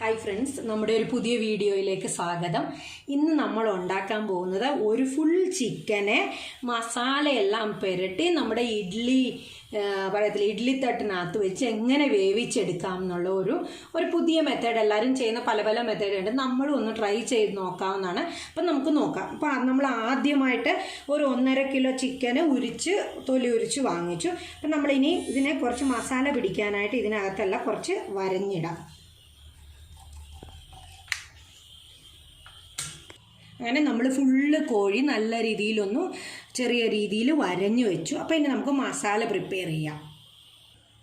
Hi friends, നമ്മുടെ ഒരു പുതിയ വീഡിയോയിലേക്ക് സ്വാഗതം. ഇന്ന് നമ്മൾ ഉണ്ടാക്കാൻ പോകുന്നത് ഒരു ഫുൾ ചിക്കനെ മസാലയെല്ലാം പുരട്ടി നമ്മുടെ ഇഡ്ഡലി തട്ടിനകത്ത് വെച്ച് എങ്ങനെ വേവിച്ചെടുക്കാം എന്നുള്ള ഒരു പുതിയ മെത്തേഡ്. എല്ലാവരും ചെയ്യുന്ന പല പല മെത്തേഡുണ്ട്. നമ്മളും ഒന്ന് ട്രൈ ചെയ്ത് നോക്കാവുന്നതാണ്. അപ്പം നമുക്ക് നോക്കാം. അപ്പം നമ്മൾ ആദ്യമായിട്ട് ഒരു 1.5 കിലോ ചിക്കന് തൊലി ഉരിച്ച് വാങ്ങിച്ചു. അപ്പം നമ്മളിനി ഇതിനെ കുറച്ച് മസാല പിടിക്കാനായിട്ട് ഇതിനകത്തെല്ലാം കുറച്ച് വരഞ്ഞിടാം. അങ്ങനെ നമ്മൾ ഫുള്ള് കോഴി നല്ല രീതിയിലൊന്ന് ചെറിയ രീതിയിൽ വരഞ്ഞു വെച്ചു. അപ്പോൾ ഇനി നമുക്ക് മസാല പ്രിപ്പയർ ചെയ്യാം.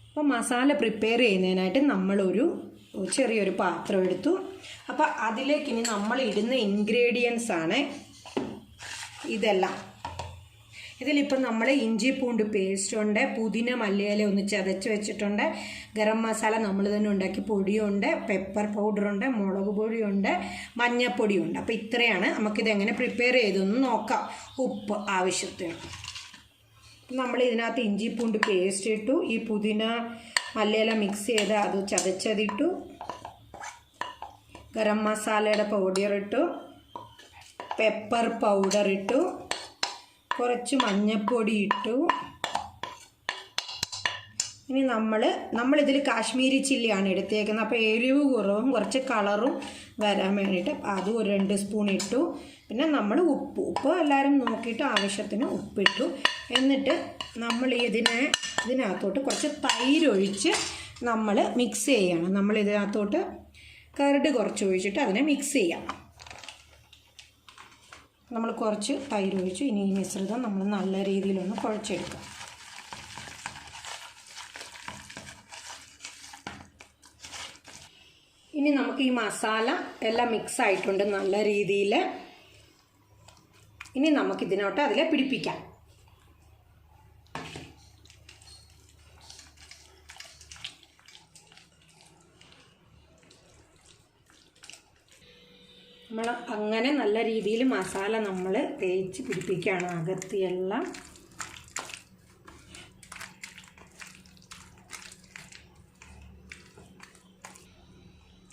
അപ്പോൾ മസാല പ്രിപ്പയർ ചെയ്യുന്നതിനായിട്ട് നമ്മളൊരു ചെറിയൊരു പാത്രം എടുത്തു. അപ്പോൾ അതിലേക്ക് ഇനി നമ്മൾ ഇടുന്ന ഇൻഗ്രീഡിയൻസ് ആണ് ഇതെല്ലാം. ഇതിലിപ്പം നമ്മൾ ഇഞ്ചി പൂണ്ട് പേസ്റ്റ് ഉണ്ട്, പുതിന മല്ലിയില ഒന്ന് ചതച്ച് വെച്ചിട്ടുണ്ട്, ഗരം മസാല നമ്മൾ തന്നെ ഉണ്ടാക്കി പൊടിയുണ്ട്, പെപ്പർ പൗഡറുണ്ട്, മുളക് പൊടിയുണ്ട്, മഞ്ഞൾപ്പൊടിയുണ്ട്. അപ്പോൾ ഇത്രയാണ്. നമുക്കിതെങ്ങനെ പ്രിപ്പയർ ചെയ്തൊന്ന് നോക്കാം. ഉപ്പ് ആവശ്യത്തിന്. നമ്മൾ ഇതിനകത്ത് ഇഞ്ചി പൂണ്ട് പേസ്റ്റ് ഇട്ടു, ഈ പുതിന മല്ലിയില മിക്സ് ചെയ്ത് അത് ചതച്ചതിട്ടു, ഗരം മസാലയുടെ പൗഡർ ഇട്ടു, പെപ്പർ പൗഡർ ഇട്ടു, കുറച്ച് മഞ്ഞൾപ്പൊടി ഇട്ടു. ഇനി നമ്മളിതിൽ കാശ്മീരി ചില്ലിയാണ് എടുത്തേക്കുന്നത്. അപ്പോൾ എരിവ് കുറവും കുറച്ച് കളറും വരാൻ വേണ്ടിയിട്ട് അതും ഒരു 2 സ്പൂൺ ഇട്ടു. പിന്നെ നമ്മൾ ഉപ്പ് എല്ലാവരും നോക്കിയിട്ട് ആവശ്യത്തിന് ഉപ്പിട്ടു. എന്നിട്ട് നമ്മൾ ഇതിനകത്തോട്ട് കുറച്ച് തൈര് ഒഴിച്ച് നമ്മൾ മിക്സ് ചെയ്യണം. നമ്മൾ ഇതിനകത്തോട്ട് കരട് കുറച്ച് ഒഴിച്ചിട്ട് അതിനെ മിക്സ് ചെയ്യാം. നമ്മൾ കുറച്ച് തൈര് ഒഴിച്ചു. ഇനി ഈ മിശ്രിതം നമ്മൾ നല്ല രീതിയിലൊന്ന് കുഴച്ചെടുക്കാം. ഇനി നമുക്ക് ഈ മസാല എല്ലാം മിക്സ് ആയിട്ടുണ്ട് നല്ല രീതിയിൽ. ഇനി നമുക്കിതിനോട്ട് അതിലെ പിടിപ്പിക്കാം. നമ്മൾ അങ്ങനെ നല്ല രീതിയിൽ മസാല നമ്മൾ തേച്ച് പിടിപ്പിക്കുകയാണ് അകത്തിയെല്ലാം.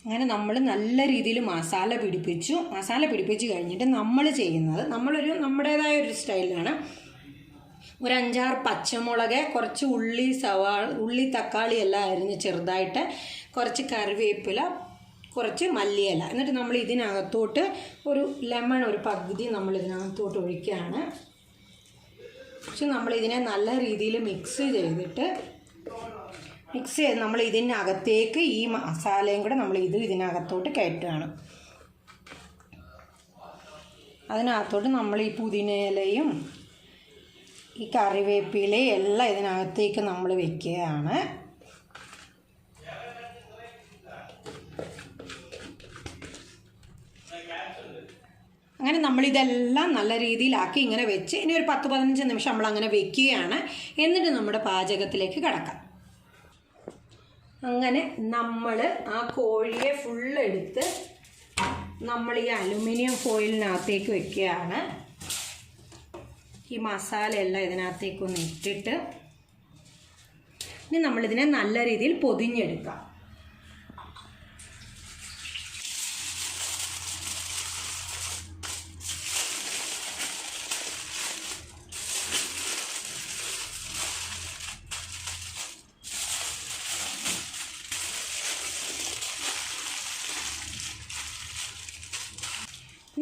അങ്ങനെ നമ്മൾ നല്ല രീതിയിൽ മസാല പിടിപ്പിച്ച് കഴിഞ്ഞിട്ട് നമ്മൾ ചെയ്യുന്നത് നമ്മുടേതായ ഒരു സ്റ്റൈലാണ്. ഒരു 5-6 പച്ചമുളക്, കുറച്ച് ഉള്ളി തക്കാളി എല്ലാം അരിഞ്ഞ് ചെറുതായിട്ട്, കുറച്ച് കറിവേപ്പില, കുറച്ച് മല്ലിയില. എന്നിട്ട് നമ്മൾ ഇതിനകത്തോട്ട് ഒരു ലെമൺ ഒരു പകുതി നമ്മൾ ഇതിനകത്തോട്ട് ഒഴിക്കുകയാണ്. പക്ഷെ നമ്മളിതിനെ നല്ല രീതിയിൽ മിക്സ് ചെയ്ത് നമ്മൾ ഇതിനകത്തേക്ക് ഈ മസാലയും കൂടെ നമ്മൾ ഇതിനകത്തോട്ട് കയറ്റുകയാണ്. അതിനകത്തോട്ട് നമ്മൾ ഈ പുതിനയിലയും ഈ കറിവേപ്പിലയും എല്ലാം ഇതിനകത്തേക്ക് നമ്മൾ വെക്കുകയാണ്. അങ്ങനെ നമ്മളിതെല്ലാം നല്ല രീതിയിലാക്കി ഇങ്ങനെ വെച്ച് ഇനി ഒരു 10-15 നിമിഷം നമ്മളങ്ങനെ വെക്കുകയാണ്. എന്നിട്ട് നമ്മുടെ പാചകത്തിലേക്ക് കടക്കാം. അങ്ങനെ നമ്മൾ ആ കോഴിയെ ഫുള്ളെടുത്ത് നമ്മൾ ഈ അലുമിനിയം ഫോയിലിനകത്തേക്ക് വെക്കുകയാണ്. ഈ മസാലയെല്ലാം ഇതിനകത്തേക്കൊന്ന് ഇട്ടിട്ട് ഇനി നമ്മളിതിനെ നല്ല രീതിയിൽ പൊതിഞ്ഞെടുക്കാം.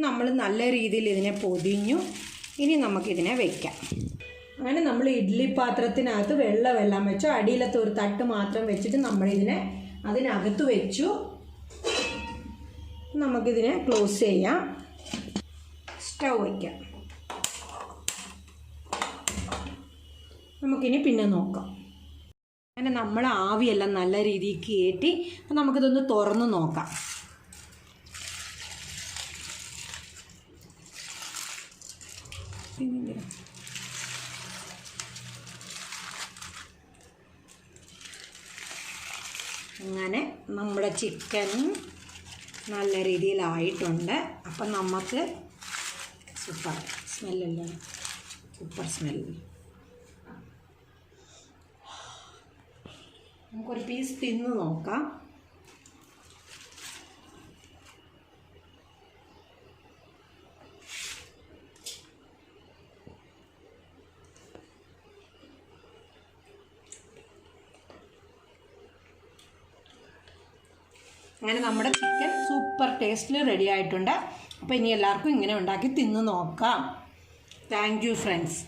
നമ്മൾ നല്ല രീതിയിൽ ഇതിനെ പൊതിഞ്ഞു. ഇനി നമുക്കിതിനെ വയ്ക്കാം. അങ്ങനെ നമ്മൾ ഇഡ്ഡലി പാത്രത്തിനകത്ത് വെള്ളമെല്ലാം വെച്ചു. അടിയിലത്തെ ഒരു തട്ട് മാത്രം വെച്ചിട്ട് നമ്മളിതിനെ അതിനകത്ത് വെച്ചു. നമുക്കിതിനെ ക്ലോസ് ചെയ്യാം. സ്റ്റൗ വയ്ക്കാം. നമുക്കിനി പിന്നെ നോക്കാം. അങ്ങനെ നമ്മൾ ആവിയെല്ലാം നല്ല രീതിയിൽ കയറ്റി. അപ്പം നമുക്കിതൊന്ന് തുറന്ന് നോക്കാം. അങ്ങനെ നമ്മുടെ ചിക്കൻ നല്ല രീതിയിലായിട്ടുണ്ട്. അപ്പം നമുക്ക് സൂപ്പർ സ്മെല്ലല്ലേ, സൂപ്പർ സ്മെല്ല്. നമുക്കൊരു പീസ് തിന്ന് നോക്കാം. അങ്ങനെ നമ്മുടെ ചിക്കൻ സൂപ്പർ ടേസ്റ്റിൽ റെഡി ആയിട്ടുണ്ട്. അപ്പോൾ ഇനി എല്ലാവർക്കും ഇങ്ങനെ ഉണ്ടാക്കി തിന്ന് നോക്കാം. Thank you friends.